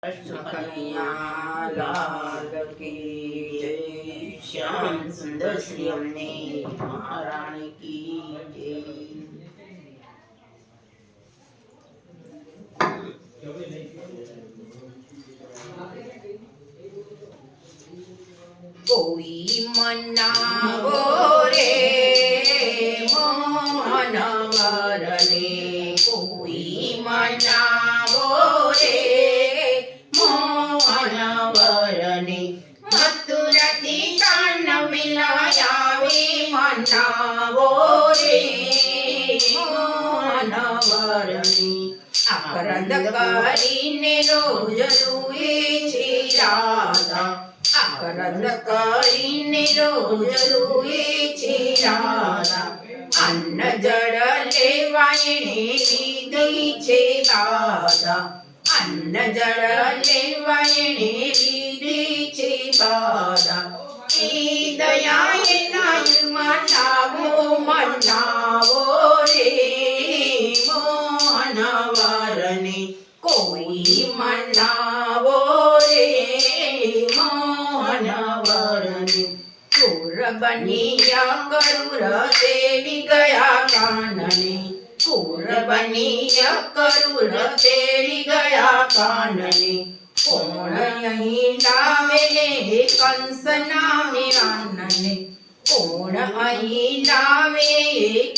कृष्ण कन्हैया लाल की जय। श्याम सुंदर श्री अम्मे महारानी की जय। कोई मनावो रे मोहन वरने, कोई मनावो रे मोहन वरने, मथुराती कान मिलायावे मनावो रे मोहन वरने। आकरंद करीने रोज रुए छे राधा, आकरंद करीने रोज रुए छे राधा। अन्न जળ લેવા એણે લીધી છે બાધા, અન્ન જળ લેવા એણે લીધી છે બાધા। એ દયા એના મનાવો મનાવો રે મોહન વરને, કોઈ મનાવો રે મોહન વરને। ચોર બનિયા કરુર તેડી ગયા કાનને, ચોર બનિયા કરુર તેડી ગયા કાનને। કોણ અહીં લાવે કંસ નામે આનને, કોણ અહીં લાવે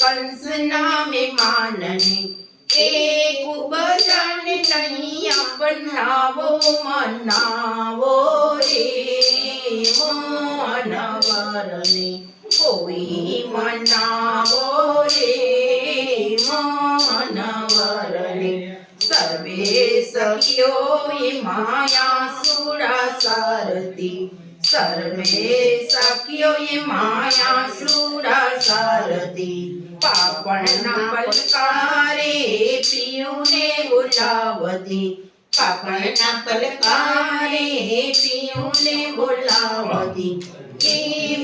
કંસ નામે માનને। એક બધાને નહીં અપનાવો મનાવો રે મોહન વરને, કોઈ મનાવો રે મોહન વરને। સર્વે સખીઓએ માયા સુરા સારથી, સર્વે સખીઓએ માયા સુરા સારથી। પાપણના પલકારે પિયુને બોલાવતી, પાપણના પલકારે પિયુને બોલાવતી। એ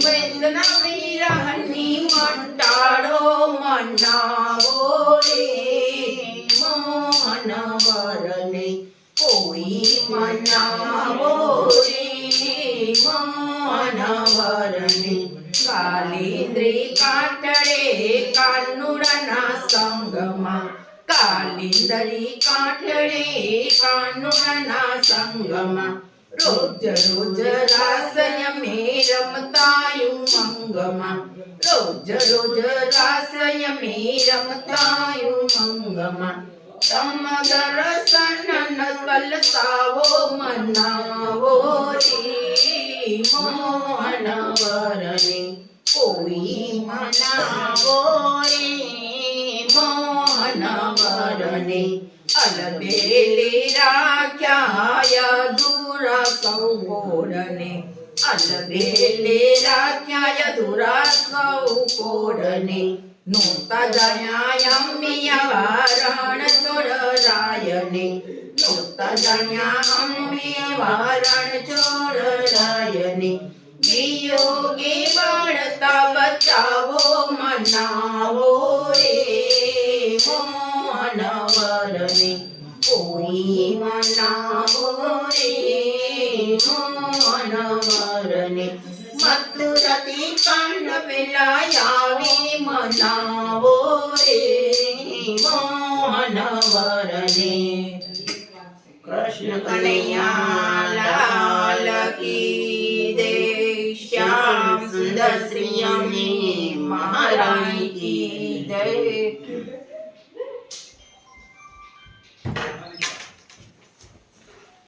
વૈદના વિરહની મંટાળો મનાવો રે મોહન વરને, કોઈ મનાવો રે મોહન વરને। કાલિંદ્રી કાટડે કાનુડાના સંગમાં, કાલિંદરી કાટડે કાનુડાના સંગમાં। રોજ રોજ રાસય મે રમતાયું મંગમાં, રોજ રોજ રાસય મે રમતાયું મંગમાં। તમ દર્શન ન કલસાવો મનાવો રે મોહન વરને, કોઈ મનાવો રે મોહન વરને। અલબેલે રાખ્યા અધૂરા સૌ કોડને, અલબેલે રાખ્યા અધૂરા સૌ કોડને। નોતા જાયા અમ્મિયા વારણ ચોરરાયને, નોતા જાયા અમ્મિયા વારણ ચોરરાયને। વિયોગે બાળતા બચાવો મનાવો રે મોહન વરને, કોઈ મનાવો રે મોહન વરને। મથુરાથી કાન મિલાયાવે મનાવો રે મોહન વરને। કૃષ્ણ કનૈયા લાલ કી જય। શ્યામ સુંદર શ્રી અમ્મે મહારાણી की जय।